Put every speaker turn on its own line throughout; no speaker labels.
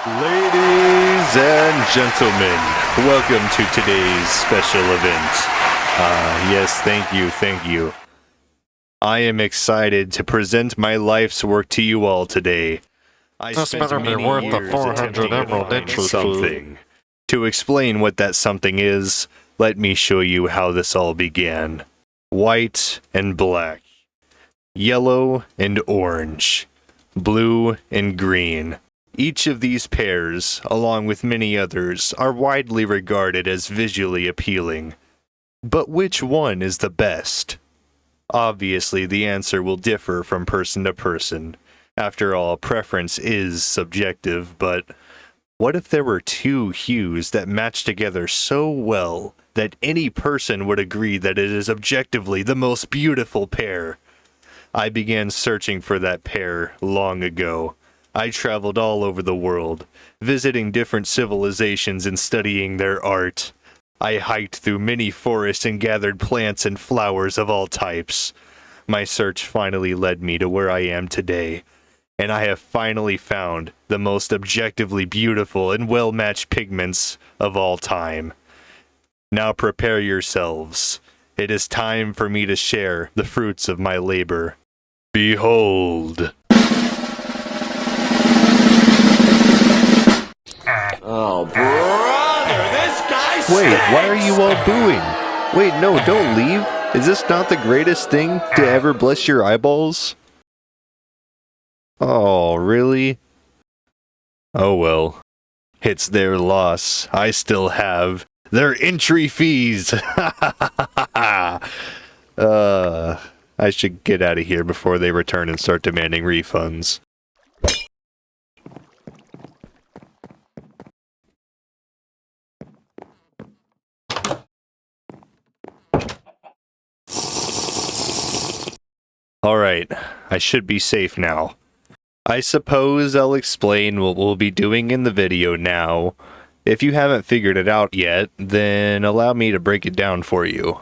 Ladies and gentlemen, welcome to today's special event. Yes, thank you. I am excited to present my life's work to you all today. I
That's
spent
better be
many
worth the
years
400
attempting to
emerald
find
inches,
something. To explain what that something is, let me show you how this all began. White and black. Yellow and orange. Blue and green. Each of these pairs, along with many others, are widely regarded as visually appealing. But which one is the best? Obviously, the answer will differ from person to person. After all, preference is subjective, but what if there were two hues that match together so well that any person would agree that it is objectively the most beautiful pair? I began searching for that pair long ago. I traveled all over the world, visiting different civilizations and studying their art. I hiked through many forests and gathered plants and flowers of all types. My search finally led me to where I am today, and I have finally found the most objectively beautiful and well-matched pigments of all time. Now prepare yourselves. It is time for me to share the fruits of my labor. Behold!
Oh, brother, this guy
Wait, why are you all booing? Wait, no, don't leave. Is this not the greatest thing to ever bless your eyeballs? Oh, really? Oh well. It's their loss. I still have their entry fees. I should get out of here before they return and start demanding refunds. Alright, I should be safe now. I suppose I'll explain what we'll be doing in the video now. If you haven't figured it out yet, then allow me to break it down for you.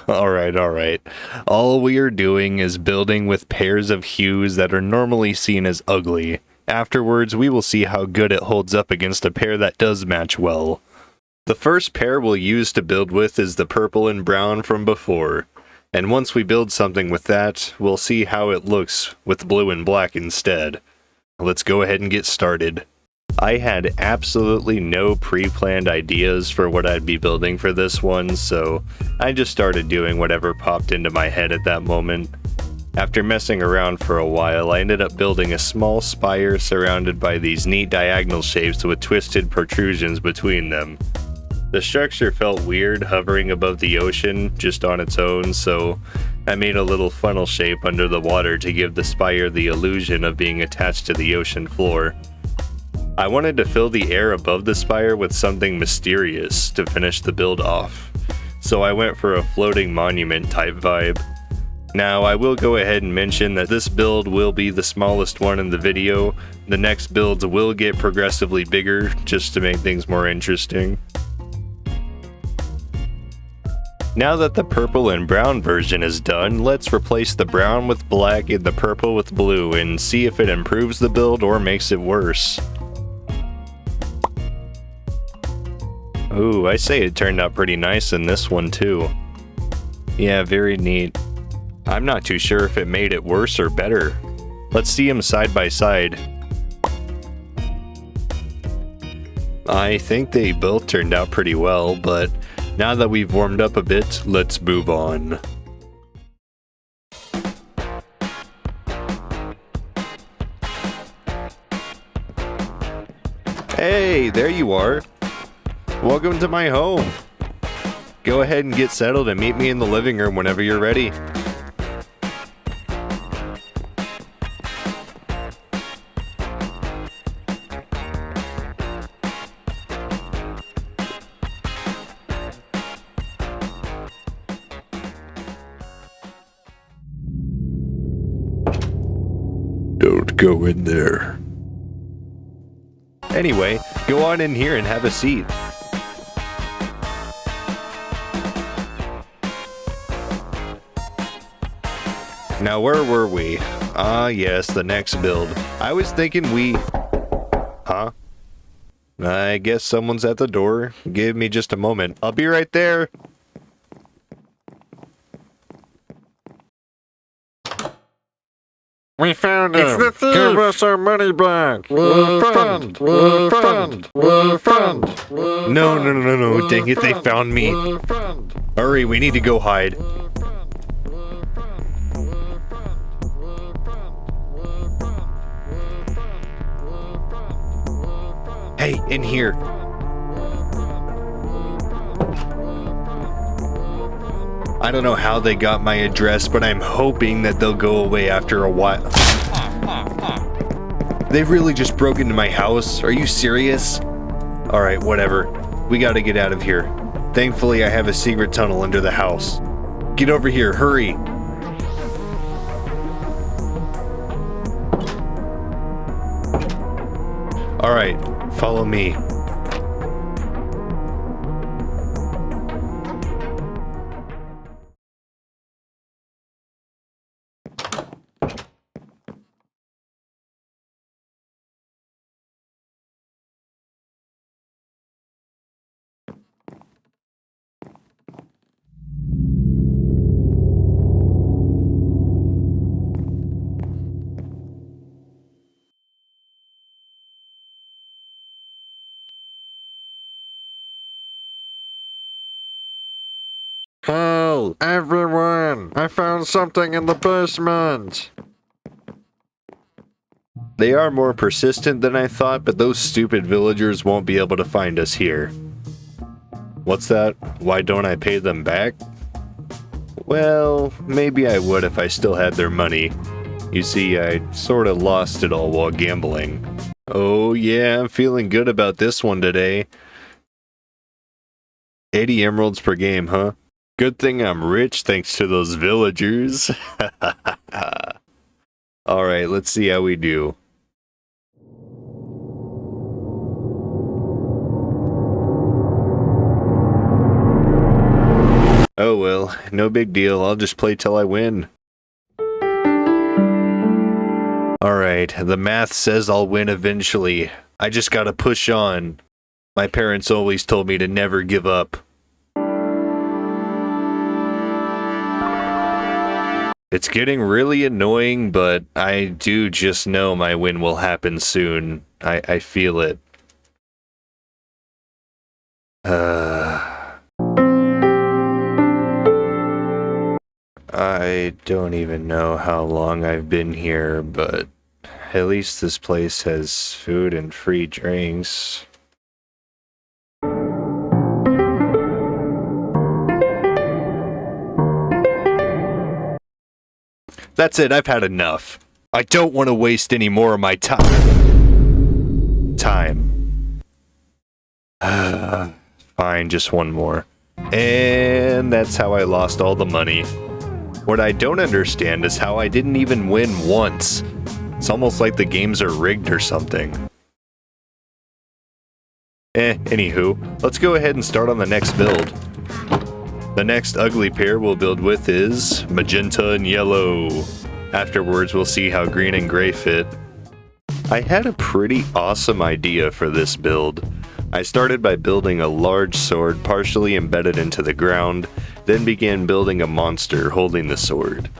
Alright. All we are doing is building with pairs of hues that are normally seen as ugly. Afterwards, we will see how good it holds up against a pair that does match well. The first pair we'll use to build with is the purple and brown from before, and once we build something with that, we'll see how it looks with blue and black instead. Let's go ahead and get started. I had absolutely no pre-planned ideas for what I'd be building for this one, so I just started doing whatever popped into my head at that moment. After messing around for a while, I ended up building a small spire surrounded by these neat diagonal shapes with twisted protrusions between them. The structure felt weird hovering above the ocean just on its own, so I made a little funnel shape under the water to give the spire the illusion of being attached to the ocean floor. I wanted to fill the air above the spire with something mysterious to finish the build off, so I went for a floating monument type vibe. Now, I will go ahead and mention that this build will be the smallest one in the video. The next builds will get progressively bigger just to make things more interesting. Now that the purple and brown version is done, let's replace the brown with black and the purple with blue and see if it improves the build or makes it worse. Ooh, I say it turned out pretty nice in this one too. Yeah, very neat. I'm not too sure if it made it worse or better. Let's see them side by side. I think they both turned out pretty well, but now that we've warmed up a bit, let's move on. Hey, there you are. Welcome to my home. Go ahead and get settled and meet me in the living room whenever you're ready. Don't go in there. Anyway, go on in here and have a seat. Now, where were we? Ah, yes, the next build. I was thinking we... Huh? I guess someone's at the door. Give me just a moment. I'll be right there.
We found him. It's the thief. Give us our money back. Refund. Refund. Refund.
No. Dang it, they found me. Hurry, we need to go hide. Hey, in here. I don't know how they got my address, but I'm hoping that they'll go away after a while. They really just broke into my house? Are you serious? Alright, whatever. We gotta get out of here. Thankfully, I have a secret tunnel under the house. Get over here, hurry! Alright, follow me.
Hey, everyone! I found something in the basement!
They are more persistent than I thought, but those stupid villagers won't be able to find us here. What's that? Why don't I pay them back? Well, maybe I would if I still had their money. You see, I sorta lost it all while gambling. Oh yeah, I'm feeling good about this one today. 80 emeralds per game, huh? Good thing I'm rich thanks to those villagers. Alright, let's see how we do. Oh well, no big deal, I'll just play till I win. Alright, the math says I'll win eventually. I just gotta push on. My parents always told me to never give up. It's getting really annoying, but I do just know my win will happen soon. I feel it. I don't even know how long I've been here, but at least this place has food and free drinks. That's it, I've had enough. I don't want to waste any more of my time. Fine, just one more. And that's how I lost all the money. What I don't understand is how I didn't even win once. It's almost like the games are rigged or something. Anywho, let's go ahead and start on the next build. The next ugly pair we'll build with is magenta and yellow. Afterwards, we'll see how green and gray fit. I had a pretty awesome idea for this build. I started by building a large sword partially embedded into the ground, then began building a monster holding the sword.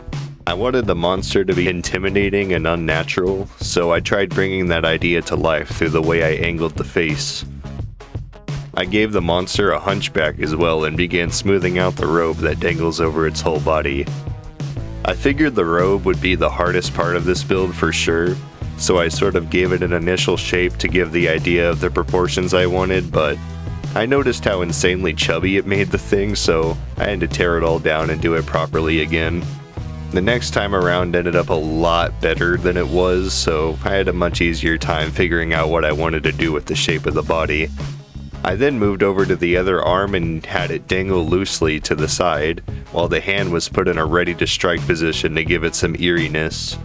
I wanted the monster to be intimidating and unnatural, so I tried bringing that idea to life through the way I angled the face. I gave the monster a hunchback as well and began smoothing out the robe that dangles over its whole body. I figured the robe would be the hardest part of this build for sure, so I sort of gave it an initial shape to give the idea of the proportions I wanted, but I noticed how insanely chubby it made the thing, so I had to tear it all down and do it properly again. The next time around ended up a lot better than it was, so I had a much easier time figuring out what I wanted to do with the shape of the body. I then moved over to the other arm and had it dangle loosely to the side, while the hand was put in a ready-to-strike position to give it some eeriness.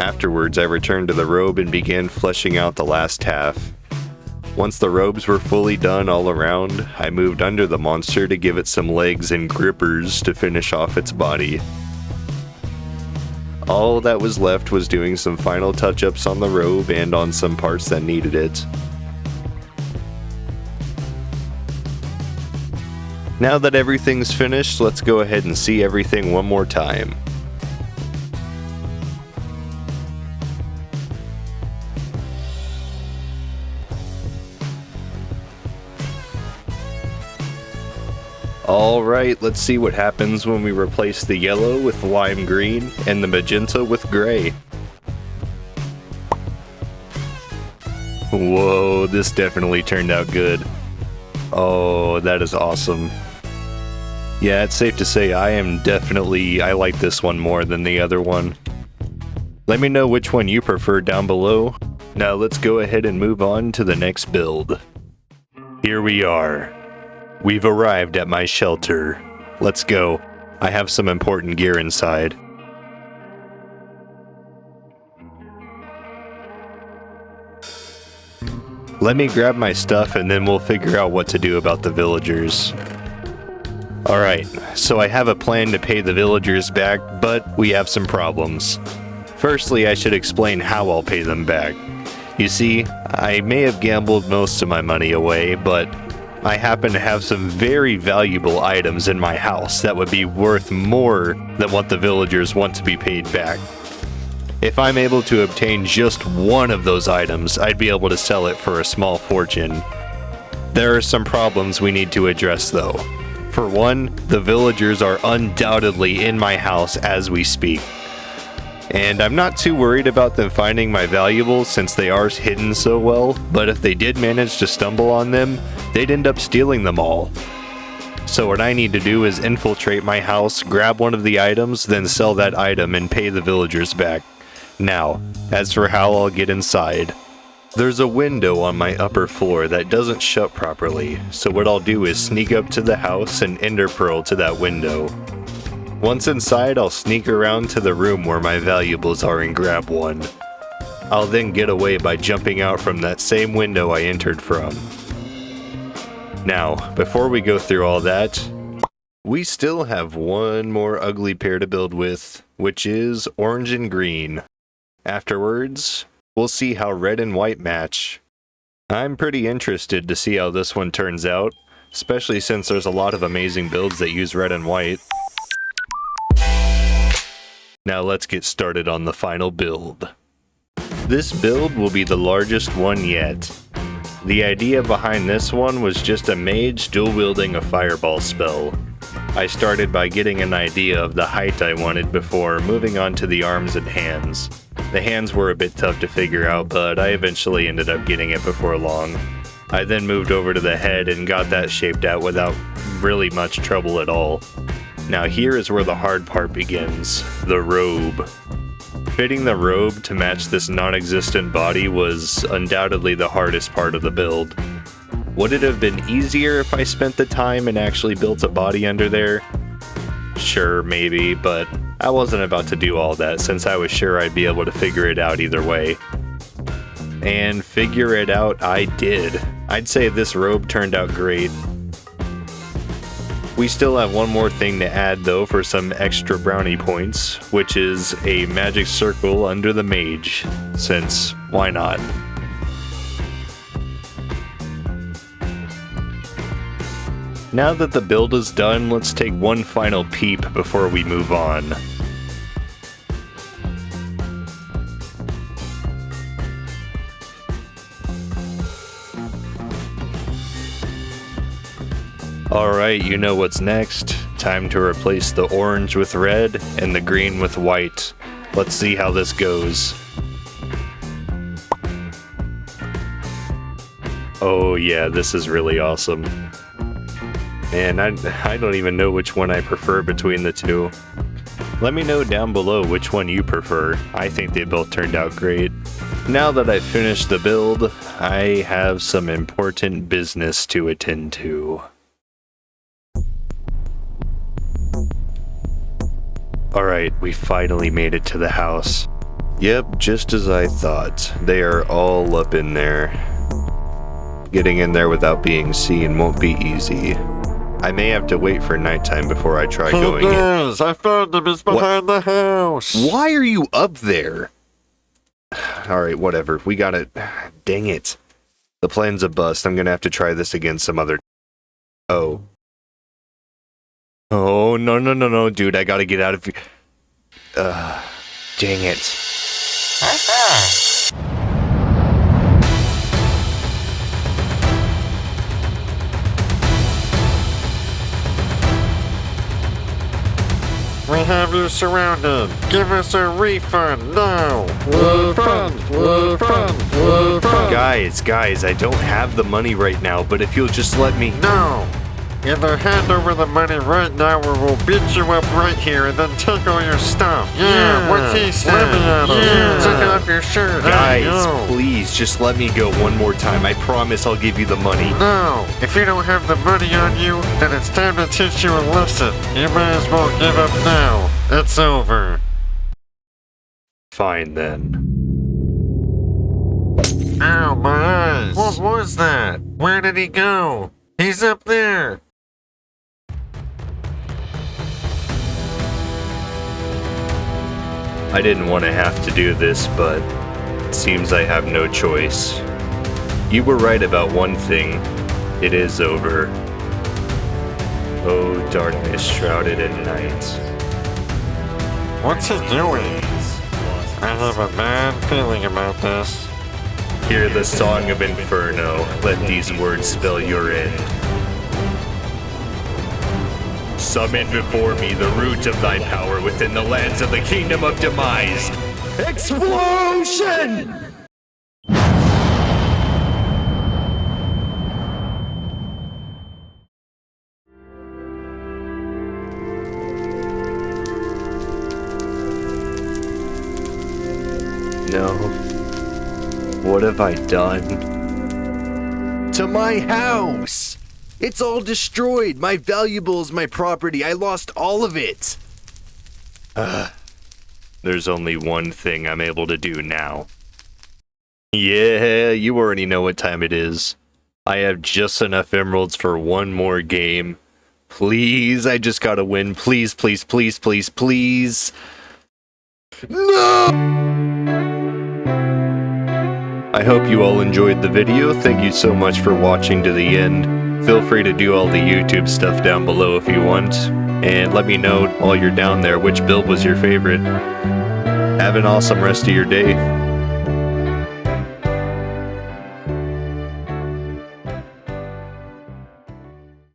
Afterwards, I returned to the robe and began fleshing out the last half. Once the robes were fully done all around, I moved under the monster to give it some legs and grippers to finish off its body. All that was left was doing some final touch-ups on the robe and on some parts that needed it. Now that everything's finished, let's go ahead and see everything one more time. Alright, let's see what happens when we replace the yellow with lime green and the magenta with gray. Whoa, this definitely turned out good. Oh, that is awesome. Yeah, it's safe to say I like this one more than the other one. Let me know which one you prefer down below. Now let's go ahead and move on to the next build. Here we are. We've arrived at my shelter. Let's go. I have some important gear inside. Let me grab my stuff and then we'll figure out what to do about the villagers. Alright, so I have a plan to pay the villagers back, but we have some problems. Firstly, I should explain how I'll pay them back. You see, I may have gambled most of my money away, but I happen to have some very valuable items in my house that would be worth more than what the villagers want to be paid back. If I'm able to obtain just one of those items, I'd be able to sell it for a small fortune. There are some problems we need to address though. For one, the villagers are undoubtedly in my house as we speak. And I'm not too worried about them finding my valuables since they are hidden so well, but if they did manage to stumble on them, they'd end up stealing them all. So what I need to do is infiltrate my house, grab one of the items, then sell that item and pay the villagers back. Now, as for how I'll get inside, there's a window on my upper floor that doesn't shut properly, so what I'll do is sneak up to the house and ender pearl to that window. Once inside, I'll sneak around to the room where my valuables are and grab one. I'll then get away by jumping out from that same window I entered from. Now, before we go through all that, we still have one more ugly pair to build with, which is orange and green. Afterwards, we'll see how red and white match. I'm pretty interested to see how this one turns out, especially since there's a lot of amazing builds that use red and white. Now let's get started on the final build. This build will be the largest one yet. The idea behind this one was just a mage dual-wielding a fireball spell. I started by getting an idea of the height I wanted before moving on to the arms and hands. The hands were a bit tough to figure out, but I eventually ended up getting it before long. I then moved over to the head and got that shaped out without really much trouble at all. Now here is where the hard part begins, the robe. Fitting the robe to match this non-existent body was undoubtedly the hardest part of the build. Would it have been easier if I spent the time and actually built a body under there? Sure, maybe, but I wasn't about to do all that since I was sure I'd be able to figure it out either way. And figure it out I did. I'd say this robe turned out great. We still have one more thing to add though for some extra brownie points, which is a magic circle under the mage, since why not? Now that the build is done, let's take one final peep before we move on. Alright, you know what's next. Time to replace the orange with red and the green with white. Let's see how this goes. Oh yeah, this is really awesome. Man, I don't even know which one I prefer between the two. Let me know down below which one you prefer. I think they both turned out great. Now that I've finished the build, I have some important business to attend to. Alright, we finally made it to the house. Yep, just as I thought. They are all up in there. Getting in there without being seen won't be easy. I may have to wait for nighttime before I try
Hey
going in.
guys, I found him. He's behind the house.
Why are you up there? Alright, whatever. We got it. Dang it. The plan's a bust. I'm gonna have to try this again some other... Oh. Oh, no, dude. I gotta get out of here. Dang it.
We have you surrounded. Give us a refund now. Refund.
Guys, I don't have the money right now, but if you'll just let me...
No. Either hand over the money right now or we'll beat you up right here and then take all your stuff. Yeah, what's he saying? Take off your shirt.
Guys, please, just let me go one more time. I promise I'll give you the money.
No, if you don't have the money on you, then it's time to teach you a lesson. You might as well give up now. It's over.
Fine, then.
Ow, my eyes. What was that? Where did he go? He's up there.
I didn't want to have to do this, but it seems I have no choice. You were right about one thing. It is over. Oh, darkness shrouded in night.
What's he doing? I have a bad feeling about this.
Hear the song of Inferno. Let these words spell your end. Summon before me the root of thy power within the lands of the kingdom of demise. Explosion! No. What have I done? To my house! It's all destroyed! My valuables, my property, I lost all of it! There's only one thing I'm able to do now. Yeah, you already know what time it is. I have just enough emeralds for one more game. Please, I just gotta win. Please, please, please, please, please. No! I hope you all enjoyed the video. Thank you so much for watching to the end. Feel free to do all the YouTube stuff down below if you want. And let me know while you're down there which build was your favorite. Have an awesome rest of your day.